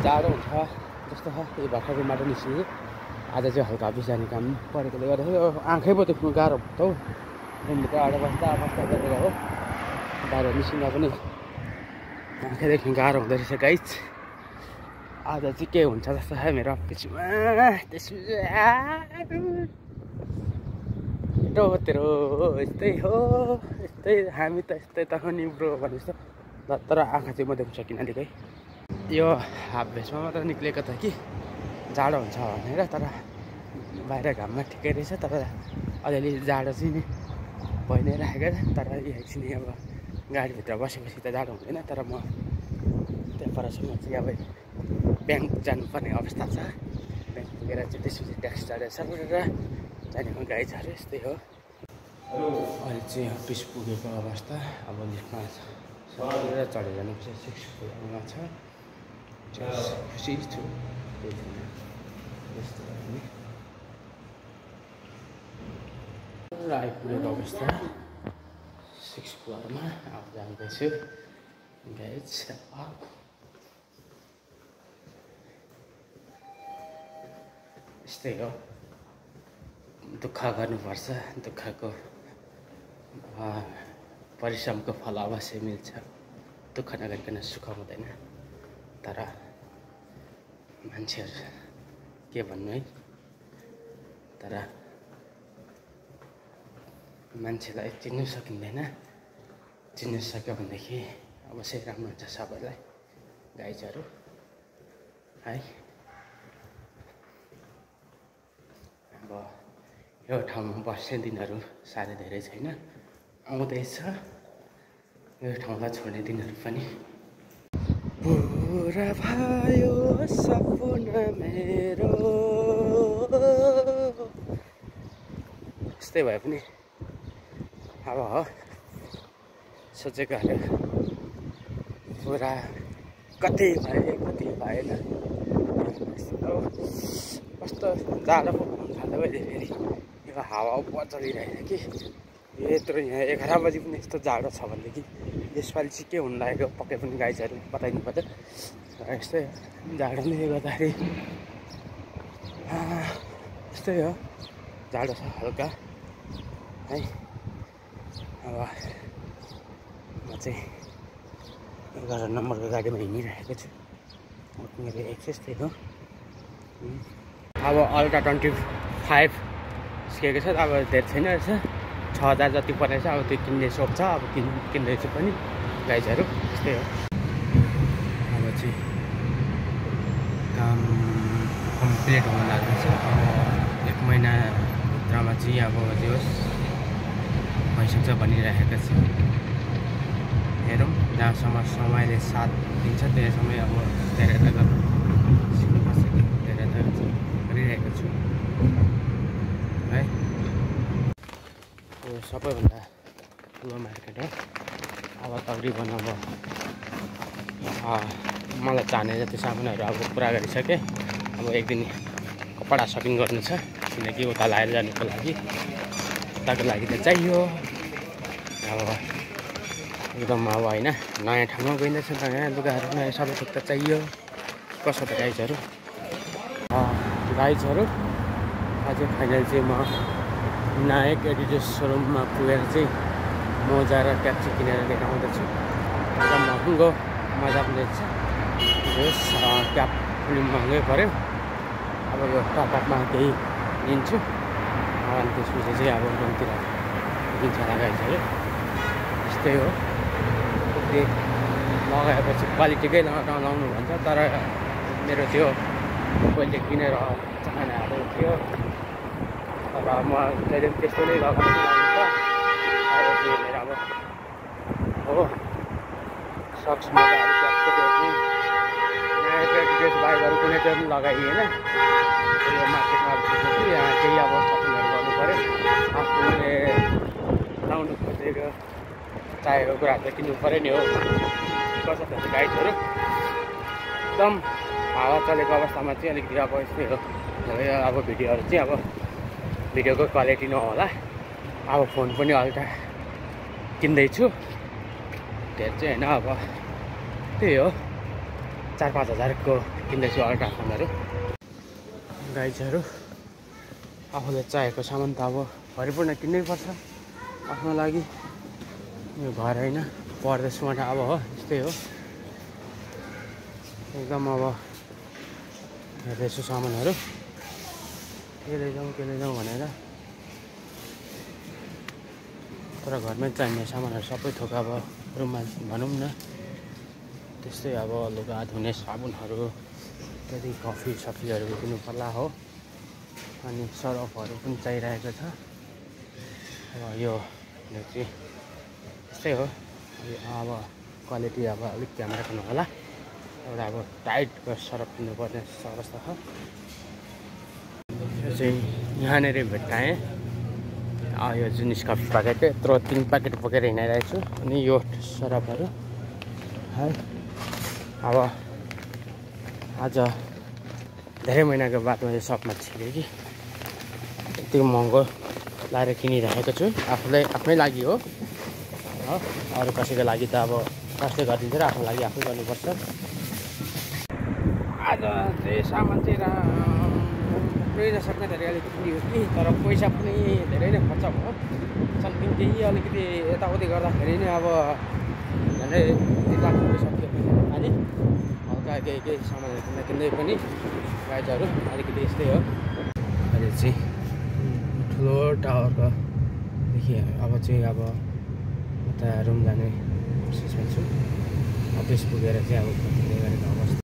जाडो हुन्छ जस्तो छ। यो भर्खर रुमबाट निस्कियो। आज चाहिँ हल्का अफिस जाने काम परेकोले गर्दाखेरि आँखै पो देख्नु गाह्रो भयो त हौ। रुमभित्र आएर बस्दा गरेर हो बाहिर निस्किँदा पनि आँखै देख्नु गाह्रो हुँदो रहेछ गाइज। आज चाहिँ के हुन्छ जस्तो छ मेरो अफिसमा। तेरो यस्तै हो यस्तै हामी त यस्तै त हो नि ब्रो भने जस्तो। तर आँखा चाहिँ म देख्न सकिनँ अलिकै। यो हाफ भेस्टमा मात्र निक्लेको त कि जाडो हुन्छ भनेर, तर बाहिर घाममा ठिकै रहेछ। तर अलिअलि जाडो चाहिँ नि भइ नै राखेको छ। तर एकछिन अब गाडीभित्र बसेपछि त जाडो हुँदैन। तर म त्यहाँ परसम्म चाहिँ अब ब्याङ्क जानुपर्ने अवस्था छ। ब्याङ्क पुगेर चाहिँ त्यसपछि ट्याक्स चढेर सरेर जानेको गाइजहरू यस्तै हो। अहिले चाहिँ अफिस पुगेको अवस्था। अब लिफ्टमा सरेर चढेर जानुपर्छ। 6 फ्लोरमा छ। खुसी छु यस्तो आइपुगेको अवस्था 6 फ्लोरमा। अब जाँदैछु गाइज। यस्तै हो, दुःख गर्नुपर्छ। दुःखको परिश्रमको फल अवश्य मिल्छ। दुःख नगरिकन सुख हुँदैन। तर मान्छेहरू के भन्नु है, तर मान्छेलाई चिन्नु सकिँदैन। चिन्नु सक्यो भनेदेखि अवश्य राम्रो हुन्छ सबैलाई गाइजहरू है। अब यो ठाउँमा बस्ने दिनहरू साह्रै धेरै छैन, आउँदैछ। यो ठाउँलाई छोड्ने दिनहरू पनि। पुरा भयो सपना मेरो। यस्तै भए पनि अब हो सोचेकोहरू पुरा कति भए कति भएन। कस्तो जाडो पो हुन थाल्यो अहिले फेरि। यो हावा पुरा चलिरहेछ कि यत्रो यहाँ 11 बजी पनि यस्तो जाडो छ भनेदेखि यसपालि चाहिँ के हुन लागेको पक्कै पनि गाइजहरू बताइदिनु पर्छ। यस्तै जाडो नै गर्दाखेरि यस्तै हो, जाडो छ हल्का है। अब म चाहिँ 11 नम्बरको गाडीमा हिँडिरहेको छु। मेरो एक्सेस त्यही हो। अब अल्ट्रा 25 निस्केको छ। अब धेरै छैन रहेछ, 6000 जति परेछ। अब त्यो किन्ने सोच छ। अब किन्दैछु पनि गाइजहरू त्यस्तै हो। अब चाहिँ काम कम्प्लिट हुन लाग्दैछ। अब 1 महिनाभित्रमा चाहिँ अब जे होस् भइसक्छ भनिरहेको छु। हेरौँ जहाँसम्म समयले साथ दिन्छ त्यहाँसम्म अब धेरै त सिक्नुपर्छ कि धेरै त गरिरहेको छु है। यो सबैभन्दा ठुलो मार्केट हो। अब तकरिबन अब मलाई चाहिने जति सामानहरू अब पुरा गरिसकेँ। अब एक दिन कपडा सपिङ गर्नु छ, किनकि उता लाएर जानुको लागि उताको लागि त चाहियो। अब एकदम अब होइन नयाँ ठाउँमा गइँदैछ, नयाँ लुगाहरू नयाँ सबै थोक त चाहियो। कसो त गाइजहरू आज फाइनल चाहिँ म नायक एडिडास सोरुममा पुगेर चाहिँ मोजा र क्याप्ची किनेर लिएर आउँदैछु। एकदम महँगो मजा पनि रहेछ। क्याप पनि महँगै पऱ्यो। अब यो टपअपमा केही लिन्छु अनि त्यसपछि चाहिँ अब रुमतिर किन्छ होला गाइजहरू। यस्तै हो, लगाएपछि क्वालिटीकै नलाउनु भन्छ। तर मेरो त्यो पहिले किनेर चाहनाहरू थियो, तर म जहिले पनि त्यस्तो नै लगाउनु हुन्छ। अब चाहिँ हेरेर अब हो सक्स मजाहरू नयाँ ड्रेस बाई गरेर कुनै चाहिँ पनि लगाइएन। यो मार्केटमा कि यहाँ केही अब सपिङहरू गर्नु पऱ्यो। आफूले लाउनु खोजेको चाहेको कुराहरू त किन्नु पऱ्यो नि हो। कसो छ गाइडहरू एकदम हावा चलेको अवस्थामा चाहिँ अलिकति अब यस्तै हो। अब भिडियोहरू चाहिँ अब भिडियोको क्वालिटी नहोला। अब फोन पनि अल्ट्रा किन्दैछु। धेरै चाहिँ होइन, अब त्यही हो। 4-5 हजारको किन्दैछु अल्ट्रासाउन्डहरू। गाइजहरू आफूले चाहिएको सामान त अब भरिपूर्ण किन्नै पर्छ आफ्नो लागि। यो घर होइन परदेशबाट अब हो यस्तै हो एकदम। अब हेर्दैछु सामानहरू के लैजाउँ भनेर, तर घरमै चाहिने सामानहरू सबै थोक अब रुममा भनौँ न। त्यस्तै अब लुगा धुने साबुनहरू, त्यहाँदेखि कफी सफीहरू किन्नु पर्ला हो। अनि सरफहरू पनि चाहिरहेको छ। अब यो चाहिँ यस्तै हो। अब क्वालिटी अब अलिक ध्यान राख्नु होला। एउटा अब टाइटको सरफ किन्नुपर्ने अवस्था छ। यो चाहिँ यहाँनिर भेट्टाएँ। यो जुन स्कफी प्याकेट यत्रो 3 प्याकेट बोकेर हिँडिरहेको छु। अनि यो सरफहरू है अब आज धेरै महिनाको बादमा यो सपमा छिरेँ कि यति महँगो लाएर किनिरहेको छु। आफ्नै लागि हो, अरू कसैको लागि त अब कसले गरिदिन्छ र आफ्नो लागि आफै गर्नुपर्छ। आज चाहिँ सामान चाहिँ पुरै नसक्ने धेरै अलिकति हो कि, तर पैसा पनि धेरै नै खर्च भयो। समथिङ केही अलिकति यताउति गर्दाखेरि नै अब झन्डै 3 लाख रुपियाँ सक्यो अनि हल्का केही सामानहरू किन्दै पनि गाइजहरू अलिकति यस्तै हो। अहिले चाहिँ ठुलो टावरको देखि अब चाहिँ अब उता रुम जाने कोसिसमा छु। अफिस पुगेर चाहिँ अब